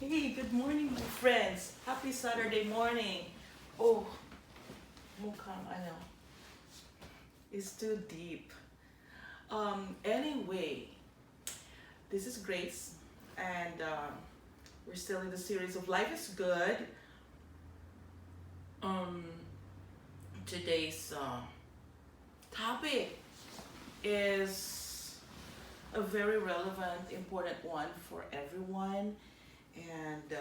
Hey, good morning, my friends. Happy Saturday morning. Oh, mukhang ano, it's too deep. Anyway, this is Grace, and we're still in the series of Life is Good. Um, today's topic is a very relevant, important one for everyone, and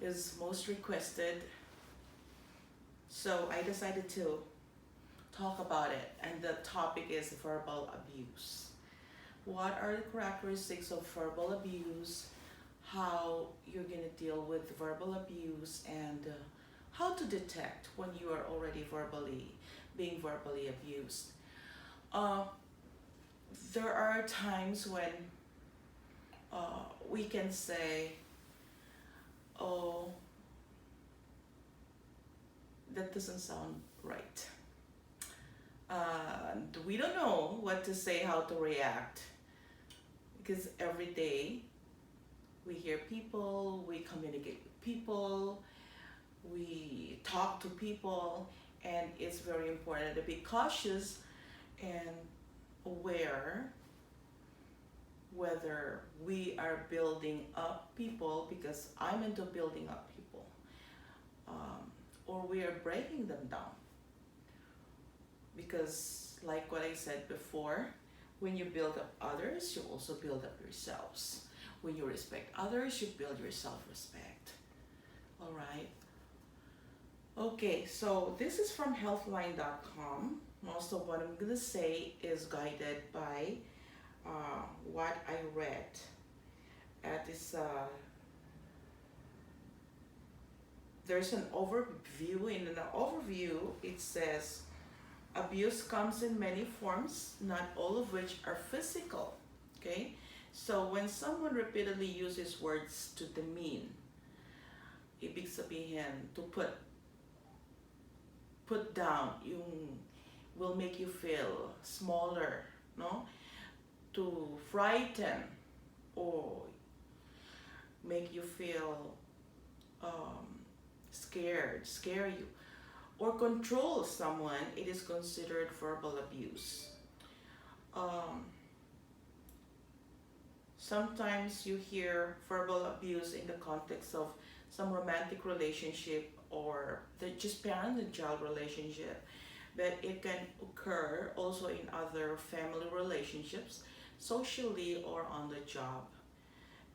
is most requested. So I decided to talk about it, and the topic is verbal abuse. What are the characteristics of verbal abuse? How you're gonna deal with verbal abuse, and how to detect when you are already being verbally abused. Uh, there are times when we can say, "Oh, that doesn't sound right." We don't know what to say, how to react, because every day we hear people, we communicate with people, we talk to people, and it's very important to be cautious and aware whether we are building up people, because I'm into building up people, or we are breaking them down. Because, like what I said before, when you build up others, you also build up yourselves. When you respect others, you build your self respect. All right. Okay, so this is from healthline.com. Most of what I'm going to say is guided by what I read at this. There's an overview. In an overview, it says abuse comes in many forms, not all of which are physical. Okay, so when someone repeatedly uses words to demean, ibig sabihin, to put down, yung will make you feel smaller, no? To frighten or make you feel scared, scare you, or control someone, it is considered verbal abuse. Um, Sometimes you hear verbal abuse in the context of some romantic relationship or just parent and child relationship, but it can occur also in other family relationships, socially, or on the job.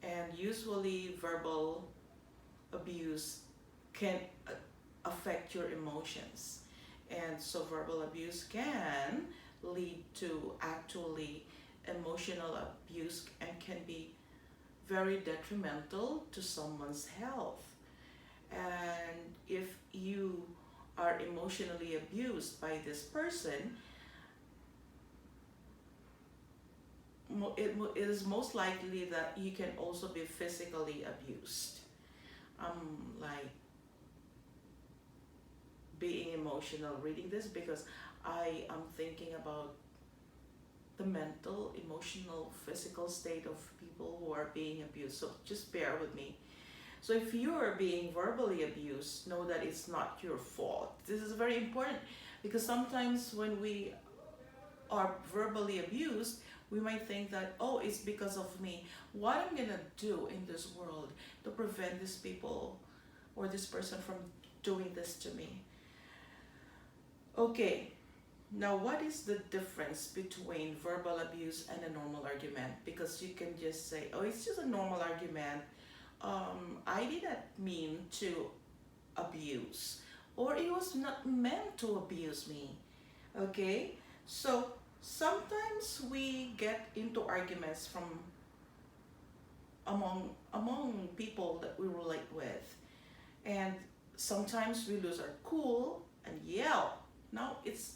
And usually, verbal abuse can affect your emotions. And so, verbal abuse can lead to actually emotional abuse and can be very detrimental to someone's health. And if you are emotionally abused by this person, it is most likely that you can also be physically abused. Like being emotional reading this, because I am thinking about the mental, emotional, physical state of people who are being abused. So just bear with me. So if you are being verbally abused, know that it's not your fault. This is very important, because sometimes when we are verbally abused, we might think that, oh, it's because of me. What I'm gonna do in this world to prevent these people or this person from doing this to me? Okay, now what is the difference between verbal abuse and a normal argument? Because you can just say, oh, it's just a normal argument. I did not mean to abuse, or it was not meant to abuse me. Okay, so sometimes we get into arguments from among people that we relate with, and sometimes we lose our cool and yell. Now it's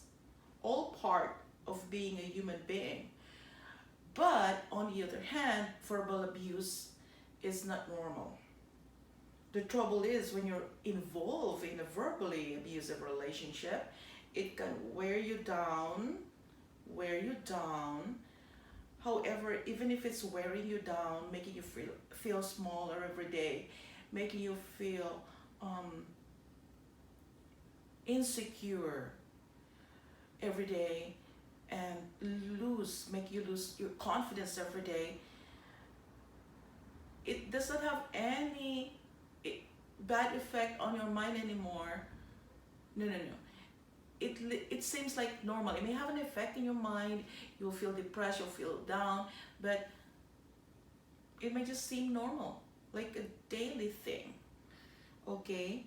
all part of being a human being. But on the other hand, verbal abuse is not normal. The trouble is, when you're involved in a verbally abusive relationship, it can wear you down, However, even if it's wearing you down, making you feel smaller every day, making you feel insecure every day, and make you lose your confidence every day, it doesn't have any bad effect on your mind anymore. No, no, no. It seems like normal. It may have an effect in your mind. You'll feel depressed, you'll feel down, but it may just seem normal, like a daily thing. Okay?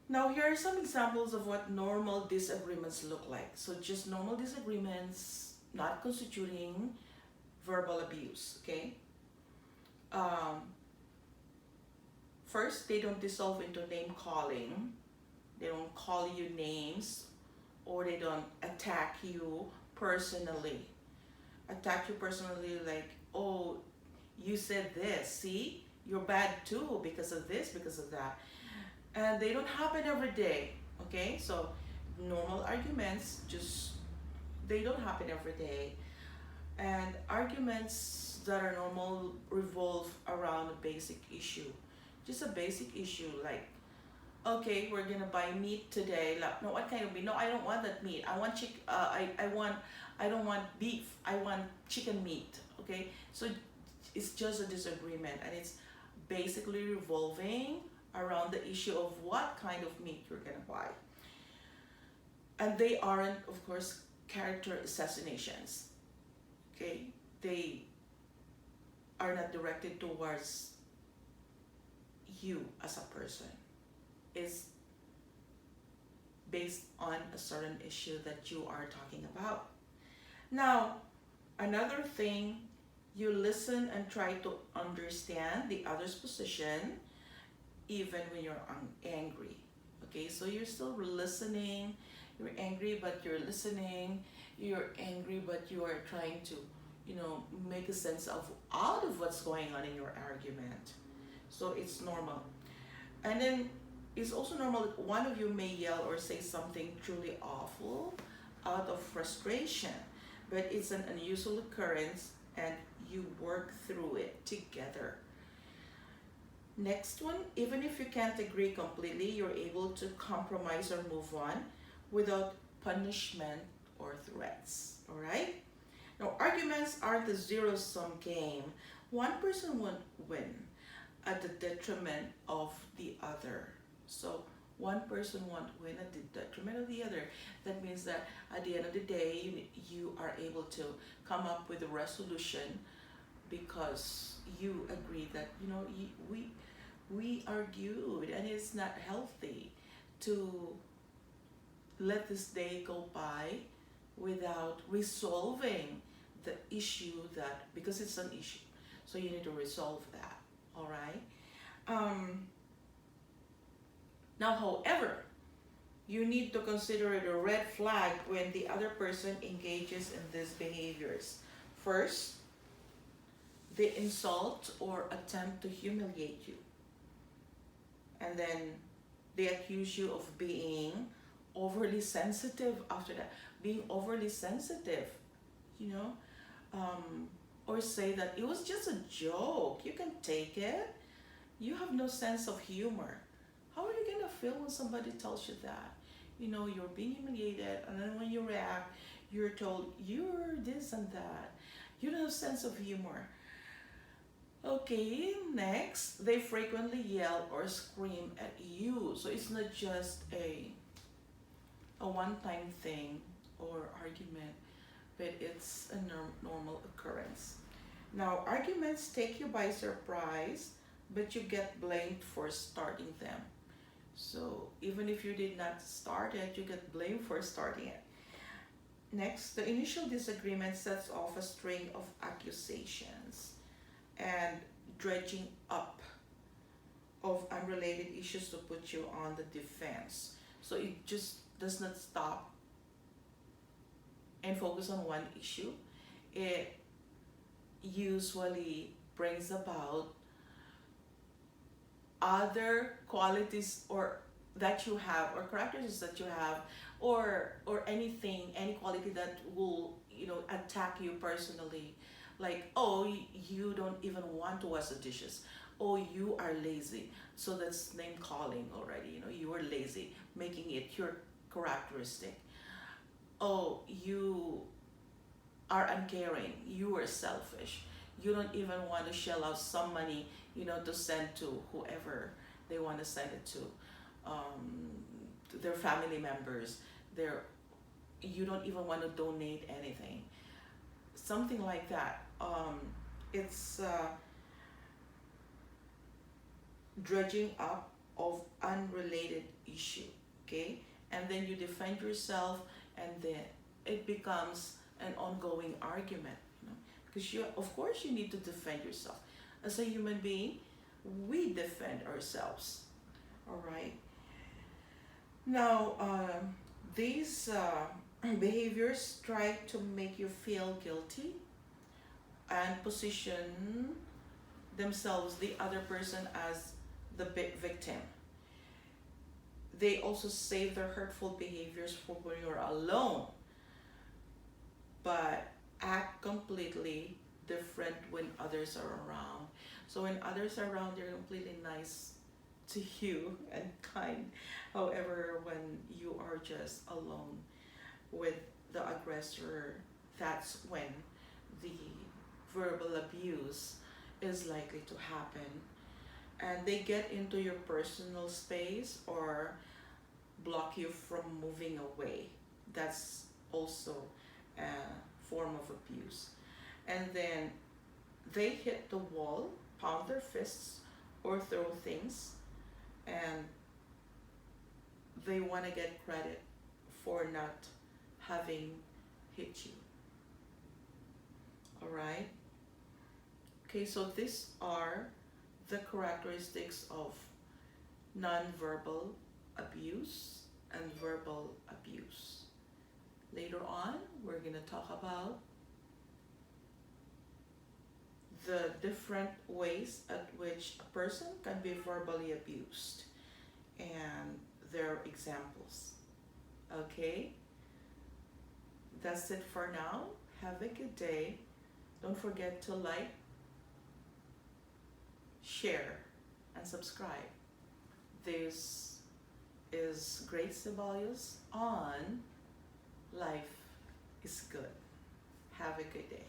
Now, here are some examples of what normal disagreements look like. So, just normal disagreements, not constituting verbal abuse. Okay? Um, First, they don't dissolve into name calling. They don't call you names, or they don't attack you personally. Attack you personally, like, oh, you said this, see? You're bad too because of this, because of that. And they don't happen every day, okay? So, normal arguments just, they don't happen every day. And arguments that are normal revolve around a basic issue. Just a basic issue, like, okay, we're gonna buy meat today. Like, no, what kind of meat? No, I don't want that meat. I want I don't want beef. I want chicken meat. Okay, so it's just a disagreement, and it's basically revolving around the issue of what kind of meat you're gonna buy. And they aren't, of course, character assassinations. Okay, they are not directed towards you as a person. Is based on a certain issue that you are talking about. Now, another thing, you listen and try to understand the other's position even when you're angry. Okay, so you're still listening, you're angry but you're listening, you're angry but you are trying to, make a sense of out of what's going on in your argument. So it's normal. And then it's also normal that one of you may yell or say something truly awful out of frustration, but it's an unusual occurrence and you work through it together. Next one, even if you can't agree completely, you're able to compromise or move on without punishment or threats. All right? Now, arguments aren't a zero-sum game. One person won't win at the detriment of the other. So one person won't win at the detriment of the other. That means that at the end of the day, you are able to come up with a resolution because you agree that, we argued, and it's not healthy to let this day go by without resolving the issue, that because it's an issue, so you need to resolve that. All right. Now, however, you need to consider it a red flag when the other person engages in these behaviors. First, they insult or attempt to humiliate you. And then they accuse you of being overly sensitive after that. Being overly sensitive, or say that it was just a joke. You can take it. You have no sense of humor. How are you going to feel when somebody tells you that? You're being humiliated, and then when you react, you're told you're this and that. You don't have sense of humor. Okay, next, they frequently yell or scream at you. So it's not just a one-time thing or argument, but it's a normal occurrence. Now, arguments take you by surprise, but you get blamed for starting them. So even if you did not start it, you get blamed for starting it. Next, the initial disagreement sets off a string of accusations and dredging up of unrelated issues to put you on the defense. So it just does not stop and focus on one issue. It usually brings about other qualities or that you have, or characteristics that you have, or anything, any quality that will attack you personally, like, oh, you don't even want to wash the dishes, oh, you are lazy. So that's name calling already. You are lazy, making it your characteristic. Oh, you are uncaring, you are selfish, you don't even want to shell out some money, to send to whoever they want to send it um, to their family members, their you don't even want to donate anything, something like that. It's dredging up of unrelated issue, okay? And then you defend yourself, and then it becomes an ongoing argument, because of course you need to defend yourself. As a human being, we defend ourselves, all right? Now, these behaviors try to make you feel guilty and position themselves, the other person, as the victim. They also save their hurtful behaviors for when you're alone, but act completely different when others are around. So when others are around, they're completely nice to you and kind. However, when you are just alone with the aggressor, that's when the verbal abuse is likely to happen. And they get into your personal space or block you from moving away. That's also a form of abuse. And then they hit the wall, pound their fists, or throw things, and they want to get credit for not having hit you. All right? Okay, so these are the characteristics of nonverbal abuse and verbal abuse. Later on, we're going to talk about the different ways at which a person can be verbally abused and their examples. Okay? That's it for now. Have a good day. Don't forget to like, share, and subscribe. This is Grace Ceballos on Life is Good. Have a good day.